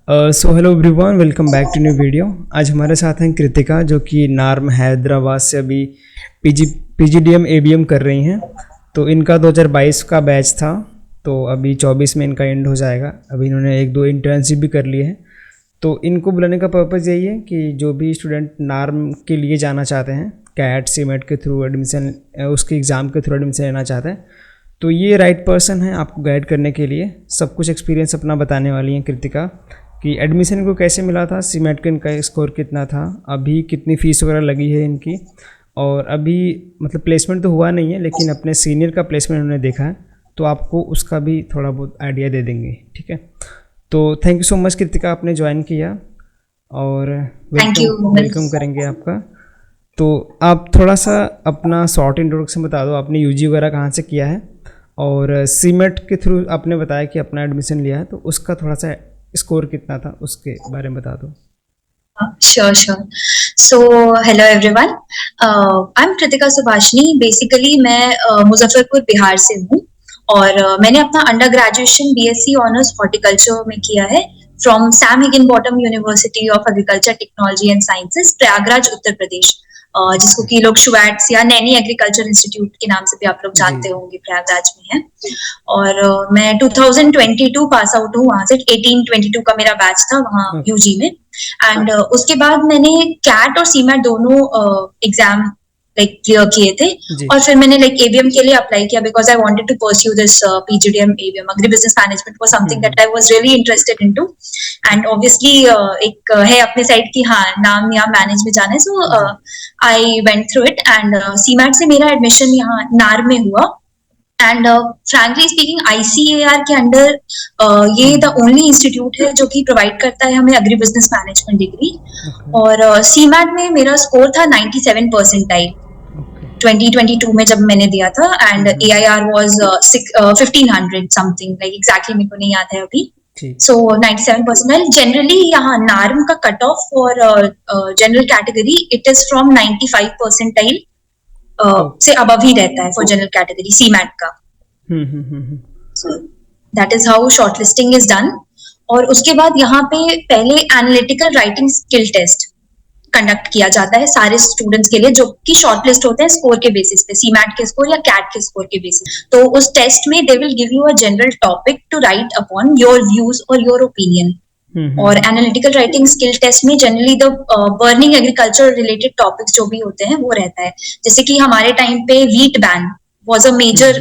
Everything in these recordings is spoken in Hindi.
So hello everyone, welcome back to new video. आज हमारे साथ हैं कृतिका, जो कि नार्म हैदराबाद से अभी पीजीडीएम एबीएम कर रही हैं। तो इनका 2022 का बैच था, तो अभी 24 में इनका एंड हो जाएगा। अभी इन्होंने 1-2 इंटर्नशिप भी कर लिए हैं। तो इनको बुलाने का पर्पज़ यही है कि जो भी स्टूडेंट नार्म के लिए जाना चाहते हैं, कैट सीमेट के थ्रू एडमिशन, उसके एग्ज़ाम के थ्रू एडमिशन लेना चाहते हैं, तो ये राइट पर्सन है आपको गाइड करने के लिए। सब कुछ एक्सपीरियंस अपना बताने वाली हैं कृतिका कि एडमिशन को कैसे मिला था, सीमेट का इनका स्कोर कितना था, अभी कितनी फ़ीस वगैरह लगी है इनकी, और अभी मतलब प्लेसमेंट तो हुआ नहीं है लेकिन अपने सीनियर का प्लेसमेंट उन्होंने देखा है, तो आपको उसका भी थोड़ा बहुत आइडिया दे देंगे। ठीक है, तो thank you so much Kritika, आपने ज्वाइन किया और वेलकम करेंगे आपका। तो आप थोड़ा सा अपना शॉर्ट इंट्रोडक्शन बता दो, आपने यूजी वगैरह कहाँ से किया है, और सीमेट के थ्रू आपने बताया कि अपना एडमिशन लिया है, तो उसका थोड़ा सा स्कोर कितना था उसके बारे में बता दो। Sure. So, hello everyone. I'm Kritika Subhashini. Basically, मैं मुजफ्फरपुर बिहार से हूँ और मैंने अपना under graduation BSc honours horticulture में किया है from Sam Higginbottom university of agriculture technology and sciences, Prayagraj, Uttar Pradesh, जिसको कि लोग शुवैट्स या नैनी एग्रीकल्चर इंस्टीट्यूट के नाम से भी आप लोग जानते होंगे, प्रयागराज में है। और मैं 2022 पास आउट हूँ वहां से। 18-22 का मेरा बैच था वहाँ यूजी में। एंड उसके बाद मैंने कैट और सीमैट दोनों एग्जाम लाइक क्लियर किए थे, और फिर मैंने लाइक एबीएम के लिए अप्लाई किया because I wanted to pursue this PGDM ABM. Agri business management was something that I was really interested into, and obviously एक है अपने साइड की, हाँ, नाम या मैनेज में जाना है, so I went through it. And CMAT से मेरा एडमिशन यहाँ नार में हुआ। एंड फ्रैंकली स्पीकिंग, आईसीएआर के अंडर ये द ओनली इंस्टीट्यूट है जो कि प्रोवाइड करता है हमें एग्री बिजनेस मैनेजमेंट डिग्री। और सीमैट में मेरा स्कोर था 97 परसेंटाइल 2022 में जब मैंने दिया था, and AIR was 1500 something, like exactly मेरे को नहीं याद है अभी। सो 97 परसेंटाइल। जनरली यहाँ नार्म का cut off for general category it is from 95 percentile से अबव ही रहता है फॉर जनरल कैटेगरी सीमैट का। That is how shortlisting is done. और उसके बाद यहाँ पे पहले analytical writing skill test conduct किया जाता है सारे स्टूडेंट्स के लिए, जो कि शॉर्टलिस्ट होते हैं स्कोर के बेसिस पे, सीमैट के स्कोर या कैट के स्कोर के बेसिस। तो उस टेस्ट में they will give you a general topic to write upon your views और योर ओपिनियन। और एनालिटिकल राइटिंग स्किल टेस्ट में generally the burning agriculture related topics जो भी होते हैं वो रहता है। जैसे कि हमारे टाइम पे wheat ban was a major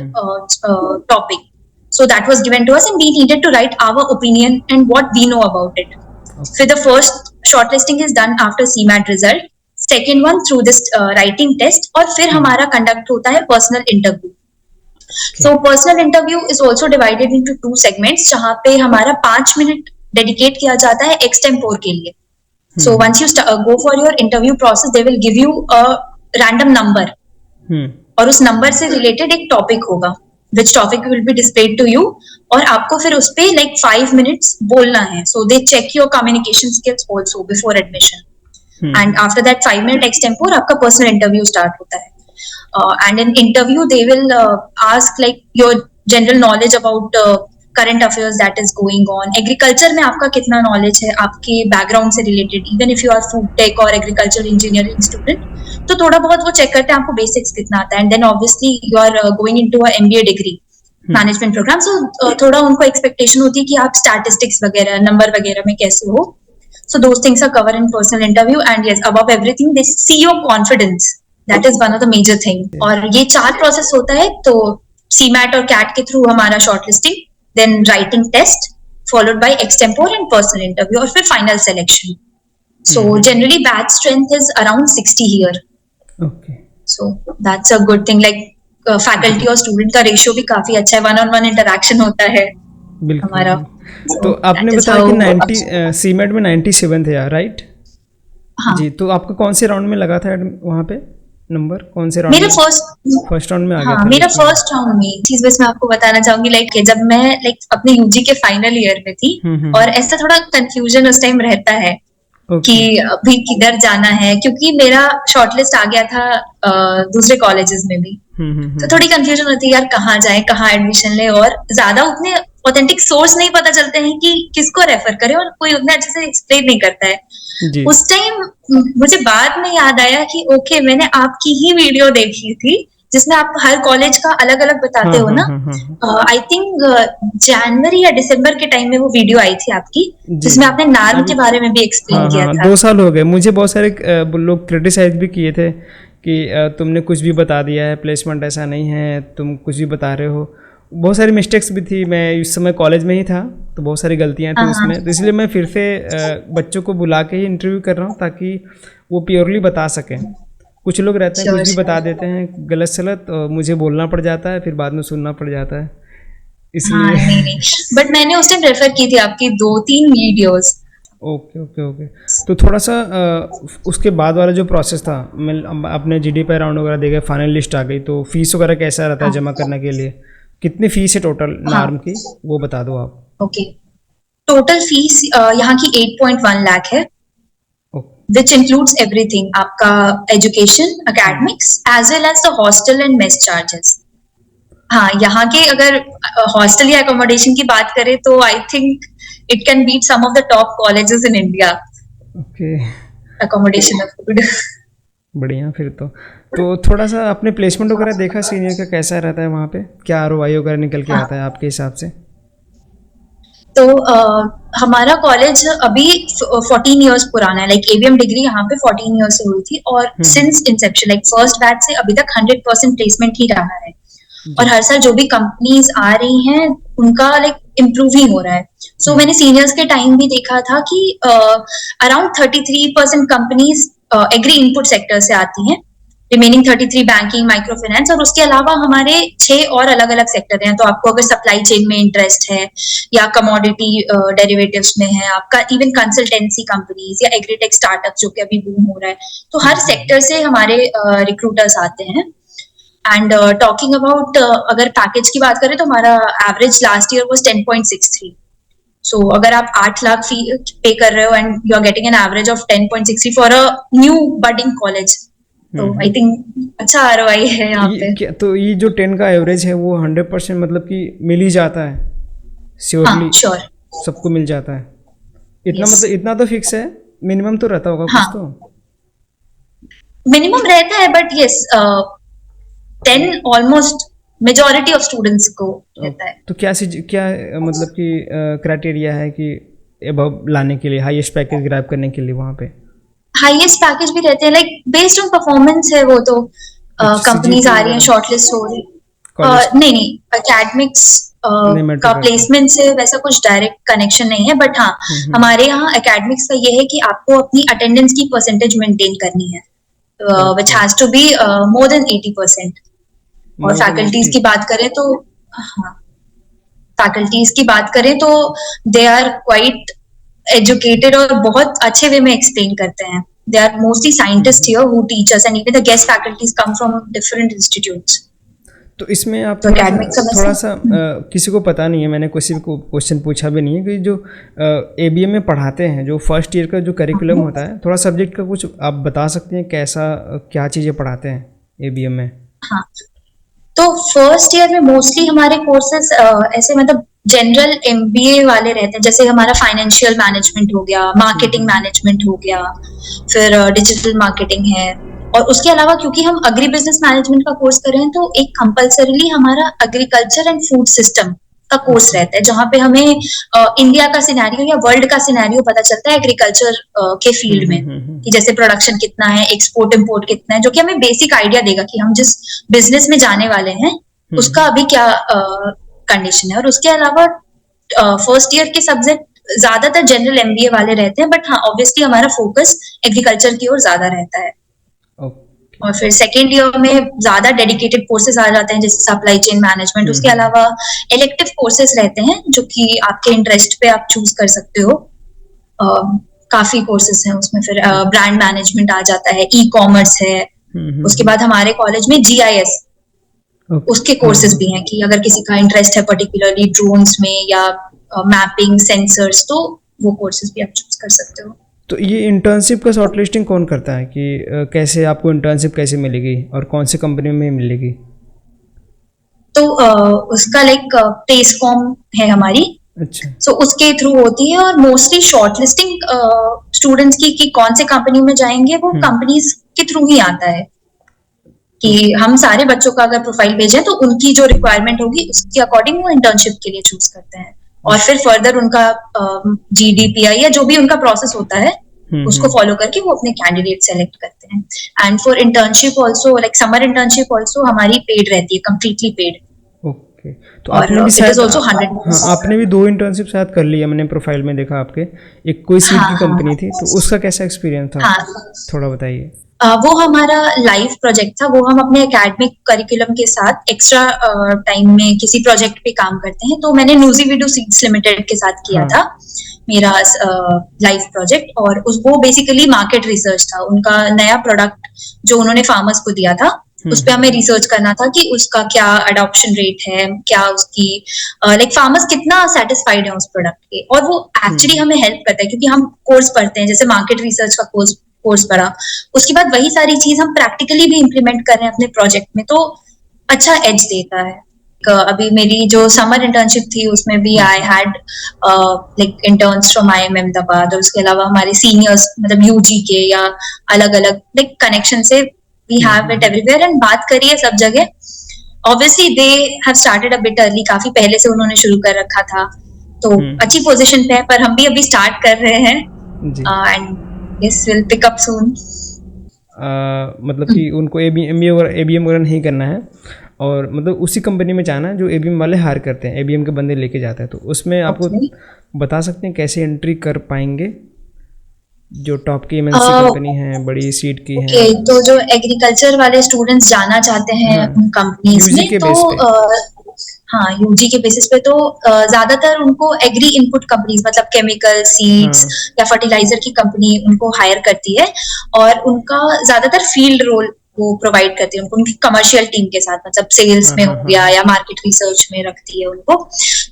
topic, so that was given to us and we needed to write our opinion and what we know about it. So the first shortlisting is done after CMAT result, second one through this writing test, और फिर हमारा conduct होता है personal interview. So personal interview is also divided into 2 segments, जहाँ पे हमारा 5 मिनट dedicate किया जाता है extempore के लिए. So once you go for your interview process, they will give you a random number, और उस number से related एक topic होगा, which topic will be displayed to you, और आपको फिर उस पे like 5 minutes बोलना है. So they check your communication skills also before admission. And after that 5-minute extempore आपका personal interview start होता है. And in interview they will ask like your general knowledge about current affairs that is going on. Agriculture में आपका कितना knowledge है आपके background से related, even if you are food tech or agricultural engineering student, तो थोड़ा बहुत वो चेक करते हैं आपको बेसिक्स कितना आता है। And then obviously you are going into a MBA degree management programme, so थोड़ा उनको एक्सपेक्टेशन होती है कि आप स्टैटिस्टिक्स वगैरह, नंबर वगैरह में कैसे हो। So those things are cover in personal interview, and yes, above everything they see your confidence, that is one of the major thing. और ये 4 प्रोसेस होता है, तो सीमैट और कैट के थ्रू हमारा shortlisting, then writing test followed by extempore and personal interview, और फिर final selection. So generally batch strength is around 60 here. Okay. So that's a good thing. Like faculty और student का ratio भी काफी अच्छा है, 1-on-1 interaction होता है हमारा। तो आपने बताया कि 90 सीमेट में 97 थे यार, राइट? हाँ जी। तो आपका कौन से राउंड में लगा था वहाँ पे नंबर, कौन से राउंड? मेरा फर्स्ट राउंड में आ गया था। मेरा फर्स्ट राउंड में चीज बस मैं आपको बताना चाहूंगी, लाइक जब मैं अपने यूजी के फाइनल ईयर में थी, और ऐसा थोड़ा कंफ्यूजन उस टाइम रहता है कि अभी किधर जाना है, क्योंकि मेरा शॉर्टलिस्ट आ गया था दूसरे कॉलेजेस में भी, तो थोड़ी कंफ्यूजन होती है यार कहाँ जाए, कहाँ एडमिशन ले, और ज्यादा उतने ऑथेंटिक सोर्स नहीं पता चलते हैं कि किसको रेफर करें, और कोई उतना अच्छे से एक्सप्लेन नहीं करता है। जी। उस टाइम मुझे बाद में याद आया कि ओके, मैंने आपकी ही वीडियो देखी थी जिसमें आप हर कॉलेज का अलग अलग बताते हाँ हो हाँ ना। हाँ हाँ आई थिंक जनवरी या दिसंबर के टाइम में वो वीडियो आई थी आपकी, जी जिसमें जी। आपने नार्म अभी के बारे में भी एक्सप्लेन हाँ किया हाँ, था। 2 साल हो गए। मुझे बहुत सारे लोग क्रिटिसाइज भी किए थे कि तुमने कुछ भी बता दिया है, प्लेसमेंट ऐसा नहीं है, तुम कुछ भी बता रहे हो। बहुत सारी मिस्टेक्स भी थी, मैं उस समय कॉलेज में ही था तो बहुत सारी गलतियाँ थी हाँ हाँ। उसमें, तो इसलिए मैं फिर से बच्चों को बुला के ही इंटरव्यू कर रहा हूँ ताकि वो प्योरली बता सकें। कुछ लोग रहते हैं कुछ श्योर भी बता श्योर। देते हैं गलत सलत, और मुझे बोलना पड़ जाता है, फिर बाद में सुनना पड़ जाता है, हाँ इसलिए नहीं नहीं, बट मैंने उस टाइम रेफर की थी आपकी 2-3 वीडियोस। Okay okay okay. तो थोड़ा सा उसके बाद वाला जो प्रोसेस था, मैं अपने जीडीपी राउंड वगैरह देखे, फाइनल लिस्ट आ गई, तो फीस वगैरह कैसा रहता है हाँ जमा करने के लिए? कितनी फीस है टोटल हाँ। नार्म की, वो बता दो आप। ओके, टोटल फीस यहाँ की 8.1 लाख है, ओके। विच इंक्लूड्स एवरीथिंग, आपका education, academics as well as the hostel and mess charges. हाँ, यहाँ के अगर हॉस्टल या अकोमोडेशन की बात करें तो I think it can beat some of the top colleges in India, okay, accommodation और फूड। बढ़िया फिर तो थोड़ा सा आपने प्लेसमेंट वगैरह देखा सीनियर का कैसा रहता है वहाँ पे, क्या आरओआई वगैरह निकल के आता है हाँ, आपके हिसाब से? तो हमारा कॉलेज अभी 14 इयर्स पुराना है, लाइक एबीएम डिग्री यहाँ पे 14 इयर्स से हुई थी, और hmm. Since inception like first batch से अभी तक 100% प्लेसमेंट ही रहा है। और जी। हर साल जो भी कंपनीज आ रही हैं उनका लाइक इम्प्रूव ही हो रहा है। सो मैंने सीनियर्स के टाइम भी देखा था कि around 33% companies agri input sector से आती हैं, रिमेनिंग 33 बैंकिंग, माइक्रो फाइनेंस, और उसके अलावा हमारे 6 और अलग अलग सेक्टर हैं। तो आपको अगर सप्लाई चेन में इंटरेस्ट है या कमोडिटी डेरिवेटिव्स में है, आपका इवन कंसल्टेंसी कंपनीज या एग्रीटेक स्टार्टअप जो कि अभी बूम हो रहा है, तो हर सेक्टर से हमारे रिक्रूटर्स आते हैं। एंड टॉकिंग अबाउट अगर पैकेज की बात करें तो हमारा average last year was 10.63। So अगर आप 8 लाख फी पे कर रहे हो and you are getting an average of 10.63 for a new budding college, तो आई हम्म। थिंक अच्छा आरओआई है तो यहाँ ये पे। क्या, तो ये जो 10 का एवरेज है वो 100% मतलब कि मिल ही जाता है हाँ श्योरली? श्योर। सबको मिल जाता है इतना, यस। मतलब इतना तो फिक्स है? मिनिमम तो रहता होगा कुछ हाँ, तो? मिनिमम रहता है but yes, 10 almost majority of students को रहता है। तो क्या मतलब कि क्राइटेरिया है कि एबव लाने के लिए, हाईएस्ट पैकेज ग्रैब करने के लिए वहाँ पे? हाईएस्ट पैकेज भी रहते हैं, लाइक बेस्ड ऑन परफॉर्मेंस है वो तो। कुछ कंपनीज सीजीपी आ रही हैं, वगैरह शॉर्टलिस्ट हो रही। कॉलेज नहीं नहीं, एकेडमिक्स नहीं मैटर का करता? प्लेसमेंट से वैसा कुछ डायरेक्ट कनेक्शन नहीं है, बट हाँ, हम्म। हमारे यहाँ एकेडमिक्स का ये है कि आपको अपनी अटेंडेंस की परसेंटेज मेंटेन करनी है, which okay, has to be more than 80%। और मोर देन फैकल्टीज 80? की बात करें तो, हाँ, फैकल्टीज की बात करें तो दे आर क्वाइट एजुकेटेड और बहुत अच्छे वे में एक्सप्लेन करते हैं। They are mostly scientist here who teach us, and even the guest faculties come from different institutes. तो इसमें आप तो एकेडमिक्स का थोड़ा वैसे सा किसी को पता नहीं है, मैंने किसी को क्वेश्चन पूछा भी नहीं है कि जो एबीएम में पढ़ाते हैं, जो फर्स्ट ईयर का जो करिकुलम होता है, थोड़ा सब्जेक्ट का कुछ आप बता सकते हैं कैसा क्या चीज़ें पढ़ाते हैं एबीएम में? हाँ, तो फर्स्ट ईयर में मोस्टली हमारे कोर्सेज ऐसे मतलब जनरल एमबीए वाले रहते हैं, जैसे हमारा फाइनेंशियल मैनेजमेंट हो गया, मार्केटिंग मैनेजमेंट हो गया, फिर डिजिटल मार्केटिंग है। और उसके अलावा क्योंकि हम अग्री बिजनेस मैनेजमेंट का कोर्स कर रहे हैं, तो एक कंपल्सरीली हमारा एग्रीकल्चर एंड फूड सिस्टम का कोर्स ओके। रहता है, जहाँ पे हमें इंडिया का सिनेरियो या वर्ल्ड का सिनेरियो पता चलता है एग्रीकल्चर के फील्ड में, कि जैसे प्रोडक्शन कितना है, एक्सपोर्ट इम्पोर्ट कितना है, जो कि हमें बेसिक आइडिया देगा कि हम जिस बिजनेस में जाने वाले हैं उसका अभी क्या कंडीशन है। और उसके अलावा फर्स्ट ईयर के सब्जेक्ट ज्यादातर जनरल एमबीए वाले रहते हैं, बट हाँ ऑब्वियसली हमारा फोकस एग्रीकल्चर की ओर ज्यादा रहता है। ओके। और फिर सेकेंड ईयर में ज्यादा डेडिकेटेड कोर्सेज आ जाते हैं, जैसे सप्लाई चेन मैनेजमेंट। उसके अलावा इलेक्टिव कोर्सेज रहते हैं जो कि आपके इंटरेस्ट पे आप चूज कर सकते हो। काफी कोर्सेज हैं उसमें, फिर ब्रांड मैनेजमेंट आ जाता है, ई कॉमर्स है। उसके बाद हमारे कॉलेज में जीआईएस उसके कोर्सेज भी हैं, कि अगर किसी का इंटरेस्ट है पर्टिकुलरली ड्रोन्स में या मैपिंग सेंसर्स, तो वो कोर्सेज भी आप चूज कर सकते हो। तो ये इंटर्नशिप का शॉर्टलिस्टिंग कौन करता है कि कैसे आपको इंटर्नशिप कैसे मिलेगी और कौन सी कंपनी में मिलेगी? तो उसका लाइक पेसकॉम है हमारी, अच्छा। सो उसके थ्रू होती है। और मोस्टली शॉर्टलिस्टिंग स्टूडेंट्स की कि कौन से कंपनी में जाएंगे वो कंपनीज के थ्रू ही आता है, कि हम सारे बच्चों का अगर प्रोफाइल भेजें तो उनकी जो रिक्वायरमेंट होगी उसके अकॉर्डिंग वो इंटर्नशिप के लिए चूज करते हैं, और फिर फर्दर उनका GDPI या जो भी उनका प्रोसेस होता है उसको फॉलो करके वो अपने कैंडिडेट सेलेक्ट करते हैं। And for internship also, like summer internship also हमारी पेड रहती है, कंप्लीटली पेड। ओके। तो और आपने भी इट शायद इज ऑल्सो 100। हाँ, आपने भी 2 इंटर्नशिप शायद कर ली है, मैंने प्रोफाइल में देखा आपके। एक कोई सीड हाँ की हाँ कंपनी थी, तो उसका कैसा एक्सपीरियंस था, हाँ। थोड़ा बताइए। वो हमारा लाइव प्रोजेक्ट था, वो हम अपने एकेडमिक करिकुलम के साथ एक्स्ट्रा टाइम में किसी प्रोजेक्ट पे काम करते हैं। तो मैंने न्यूजीवीडू सीड्स लिमिटेड के साथ किया हाँ। था मेरा लाइव प्रोजेक्ट, और वो बेसिकली मार्केट रिसर्च था। उनका नया प्रोडक्ट जो उन्होंने फार्मर्स को दिया था उस पर हमें रिसर्च करना था कि उसका क्या अडॉप्शन रेट है, क्या उसकी लाइक फार्मर्स कितना सेटिस्फाइड है उस प्रोडक्ट के। और वो एक्चुअली हमें हेल्प करता है, क्योंकि हम कोर्स पढ़ते हैं, जैसे मार्केट रिसर्च का कोर्स पढ़ा, उसके बाद वही सारी चीज हम प्रैक्टिकली भी इम्प्लीमेंट कर रहे हैं अपने प्रोजेक्ट में, तो अच्छा एज देता है। अभी मेरी जो समर इंटर्नशिप थी उसमें भी I had like interns from IIM Ahmedabad, और उसके अलावा हमारे सीनियर्स मतलब UG के या अलग अलग लाइक कनेक्शन से we have it everywhere. And बात करिए सब जगह, obviously they have started a bit early, काफी पहले से उन्होंने शुरू कर रखा था, तो अच्छी पोजीशन पे है। पर हम भी अभी स्टार्ट कर रहे हैं जी। And yes will pick up soon. मतलब कि उनको ABM वगैरह नहीं करना है, और मतलब उसी कंपनी में जाना है जो ABM वाले हायर करते हैं, ABM के बंदे लेके जाते हैं। तो उसमें आपको बता सकते हैं कैसे एंट्री कर पाएंगे, जो टॉप की MNC कंपनी है, बड़ी सीट की है। तो जो एग्रीकल्चर वाले स्टूडेंट्स जाना चाहते हैं उन कंपनीज यूजी में, के तो बेस पे। हाँ UG के बेसिस पे, तो ज्यादातर उनको एग्री इनपुट कंपनीज मतलब केमिकल सीड्स या फर्टिलाइजर की कंपनी उनको हायर करती है, और उनका ज्यादातर फील्ड रोल वो प्रोवाइड करती है उनको, उनकी कमर्शियल टीम के साथ, मतलब सेल्स में हो गया या मार्केट रिसर्च में रखती है उनको।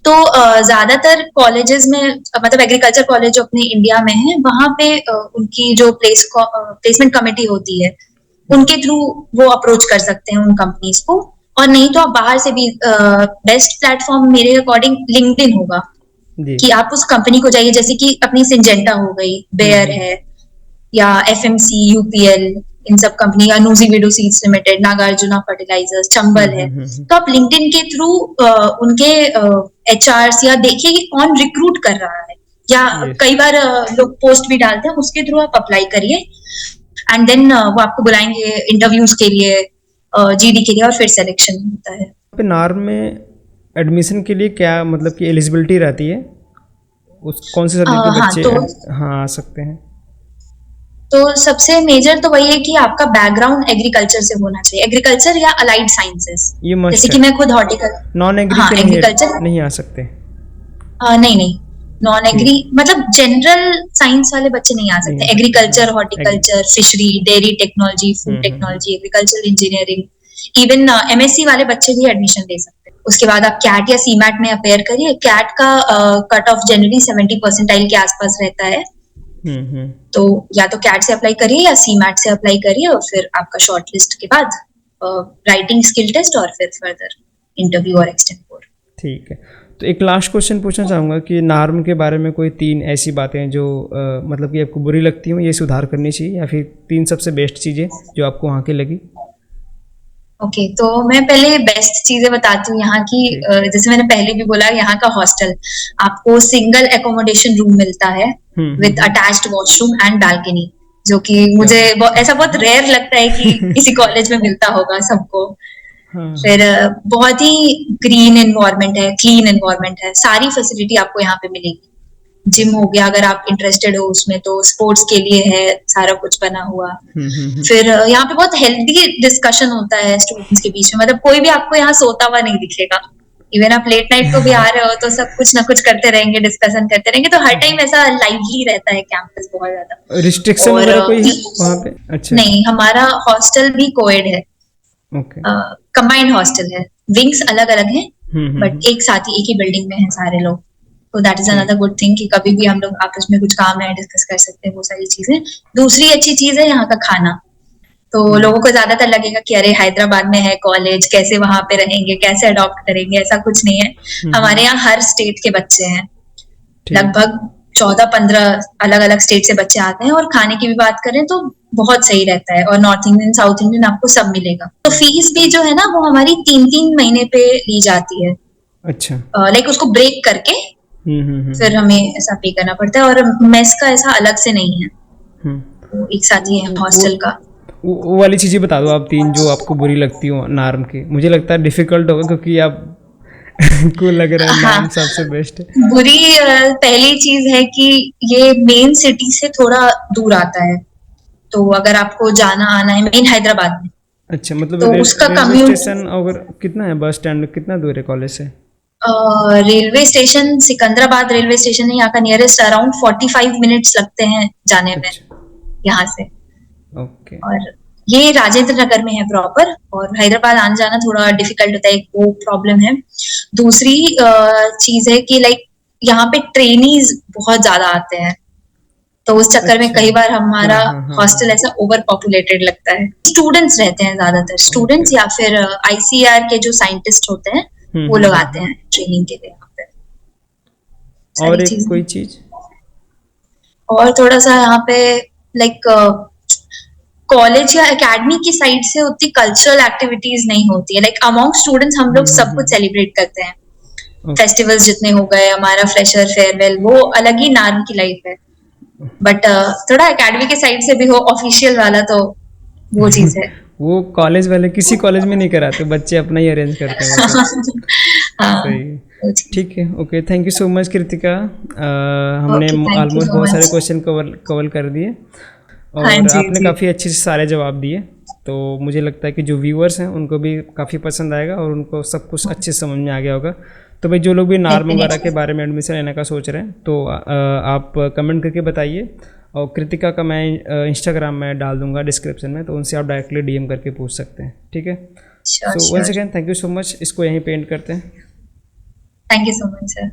तो ज्यादातर कॉलेजेस में मतलब एग्रीकल्चर कॉलेज जो अपने इंडिया में है वहां पे उनकी जो प्लेसमेंट कमेटी होती है उनके थ्रू वो अप्रोच कर सकते हैं उन कंपनीज को। और नहीं तो आप बाहर से भी, बेस्ट प्लेटफॉर्म मेरे अकॉर्डिंग लिंक्डइन होगा, कि आप उस कंपनी को जाइए, जैसे कि अपनी सिंजेंटा हो गई, बेयर है, या FMC UPL, इन सब कंपनी, या Nuziveedu seeds limited, Nagarjuna fertilizers, Chambal है। तो आप लिंक्डइन के थ्रू उनके HRs या देखिए कि कौन रिक्रूट कर रहा है, या कई बार लोग पोस्ट भी डालते हैं, उसके थ्रू आप अप्लाई करिए, एंड देन वो आपको बुलाएंगे इंटरव्यूज के लिए, GD के लिए, और फिर सिलेक्शन होता है। पे नार्म में एडमिशन के लिए क्या मतलब कि एलिजिबिलिटी रहती है, उस कौन से सब्जेक्ट के बच्चे हाँ आ सकते हैं? तो सबसे मेजर तो वही है कि आपका बैकग्राउंड एग्रीकल्चर से होना चाहिए, एग्रीकल्चर या अलाइड साइंसेस। ये मस्ट जैसे है। कि मैं खुद हॉर्टिकल, नॉन एग्री हाँ के एग्रीकल्चर नहीं आ सकते। नहीं नॉन एग्री मतलब जनरल साइंस वाले बच्चे नहीं आ सकते। Agriculture, horticulture, fishery, dairy technology, food technology, agriculture engineering, even MSc वाले बच्चे भी एडमिशन ले सकते हैं। उसके बाद आप कैट या CMAT में अपेयर करिए। कैट का कट ऑफ जनरली 70% के आसपास रहता है, तो या तो कैट से अप्लाई करिए या CMAT से अप्लाई करिए, और फिर आपका शॉर्ट लिस्ट के बाद राइटिंग स्किल टेस्ट, और फिर फर्दर इंटरव्यू और एक्सटेम्पोर। ठीक है। तो एक लास्ट क्वेश्चन पूछना चाहूँगा कि नार्म के बारे में कोई 3 ऐसी बातें जो मतलब कि आपको बुरी लगती हो, ये सुधार करनी चाहिए, या फिर 3 सबसे बेस्ट चीज़ें जो आपको वहाँ की लगी? ओके, तो मैं पहले बेस्ट चीजें बताती हूँ यहाँ की। जैसे मैंने पहले भी बोला, यहाँ का हॉस्टल, आपको सिंगल एकोमोडेशन रूम मिलता है with attached washroom and balcony, जो कि मुझे ऐसा बहुत रेयर लगता है कि किसी कॉलेज में मिलता होगा सबको। फिर बहुत ही ग्रीन एनवायरनमेंट है, क्लीन एनवायरनमेंट है, सारी फैसिलिटी आपको यहाँ पे मिलेगी। जिम हो गया अगर आप इंटरेस्टेड हो उसमें, तो स्पोर्ट्स के लिए है सारा कुछ बना हुआ। फिर यहाँ पे बहुत हेल्दी डिस्कशन होता है स्टूडेंट्स के बीच में, मतलब कोई भी आपको यहाँ सोता हुआ नहीं दिखेगा। इवन आप लेट नाइट को भी आ रहे हो तो सब कुछ ना कुछ करते रहेंगे, डिस्कशन करते रहेंगे, तो हर टाइम ऐसा लाइवली रहता है कैंपस बहुत ज्यादा। रिस्ट्रिक्शन वगैरह कोई है वहाँ पे? अच्छा। नहीं, हमारा हॉस्टल भी कोएड है, कंबाइंड हॉस्टल है, विंग्स अलग अलग हैं, बट एक साथ ही एक ही बिल्डिंग में है सारे लोग। तो that is another good thing कि कभी भी हम लोग आपस में कुछ काम है डिस्कस कर सकते हैं, वो सारी चीजें। दूसरी अच्छी चीज है यहाँ का खाना, तो लोगों को ज्यादातर लगेगा कि अरे हैदराबाद में है कॉलेज, कैसे वहां पे रहेंगे, कैसे अडॉप्ट करेंगे, ऐसा कुछ नहीं है। हमारे यहाँ हर स्टेट के बच्चे हैं, ठीक। लगभग 14-15 अलग अलग स्टेट से बच्चे आते हैं। और खाने की भी बात करें तो बहुत सही रहता है, और नॉर्थ इंडियन साउथ इंडियन आपको सब मिलेगा। तो फीस भी जो है ना वो हमारी 3-3 महीने पे ली जाती है, अच्छा। लाइक उसको ब्रेक करके हम्म। फिर हमें ऐसा पे करना पड़ता है। और मेस का ऐसा अलग से नहीं है, हम्म। वो एक साथ ही है वो हॉस्टल का। वो वाली चीज़ें बता दो आप, 3 जो आपको बुरी लगती हो नार्म की। मुझे लगता है डिफिकल्ट होगा क्योंकि आप को लग रहा है हाँ, नार्म सबसे बेस्ट है। बुरी पहली चीज है कि ये मेन सिटी से थोड़ा दूर आता है, तो अगर आपको जाना आना है मेन हैदराबाद में, अच्छा, मतलब तो उसका रेलवे कम्यूट, स्टेशन अगर कितना है, बस स्टैंड कितना दूर है कॉलेज से? Railway station Secunderabad railway station है यहाँ का नियरेस्ट, अराउंड 45 मिनट्स लगते हैं जाने में अच्छा। यहाँ से। ओके। और ये राजेंद्र नगर में है प्रॉपर, और हैदराबाद आने जाना थोड़ा डिफिकल्ट होता है, एक वो प्रॉब्लम है। दूसरी चीज है कि लाइक यहाँ पे ट्रेनीज बहुत ज्यादा आते हैं, तो उस चक्कर में अच्छा। कई बार हाँ हमारा हाँ हाँ हॉस्टल हाँ। ऐसा ओवर पॉपुलेटेड लगता है। स्टूडेंट्स रहते हैं ज्यादातर, ओके। स्टूडेंट्स या फिर आईसीआर के जो साइंटिस्ट होते हैं वो लोग आते हैं ट्रेनिंग के लिए यहाँ पे, सारी और एक चीजें। कोई चीज़? और थोड़ा सा यहाँ पे लाइक कॉलेज या एकेडमी की साइड से उतनी कल्चरल एक्टिविटीज नहीं होती है। लाइक अमॉन्ग स्टूडेंट्स हम लोग सब कुछ सेलिब्रेट करते हैं, ओके। फेस्टिवल्स जितने हो गए, हमारा फ्रेशर फेयरवेल, वो अलग ही नार्म की लाइफ है। बट थोड़ा एकेडमी के साइड से भी हो ऑफिशियल वाला, तो वो चीज है। वो कॉलेज वाले किसी कॉलेज में नहीं कराते, बच्चे अपना ही अरेंज करते हैं वो सब। हाँ, सही है। वो चीज। ठीक है, okay, thank you so much Kritika. हमने okay, thank you almost so बहुत सारे मच। क्वेश्चन कवर कर दिए, हाँ और जी आपने जी। काफ़ी अच्छे से सारे जवाब दिए। तो मुझे लगता है कि जो व्यूअर्स हैं उनको भी काफ़ी पसंद आएगा और उनको सब कुछ अच्छे से समझ में आ गया होगा। तो भाई जो लोग भी नार्म वगैरह के डेफिनेटली। बारे में एडमिशन लेने का सोच रहे हैं तो आप कमेंट करके बताइए, और कृतिका का मैं इंस्टाग्राम में डाल दूंगा डिस्क्रिप्शन में, तो उनसे आप डायरेक्टली डीएम करके पूछ सकते हैं। ठीक है, sure so once sure. Again thank you so much. इसको यहीं पे एंड करते हैं। Thank you so much sir.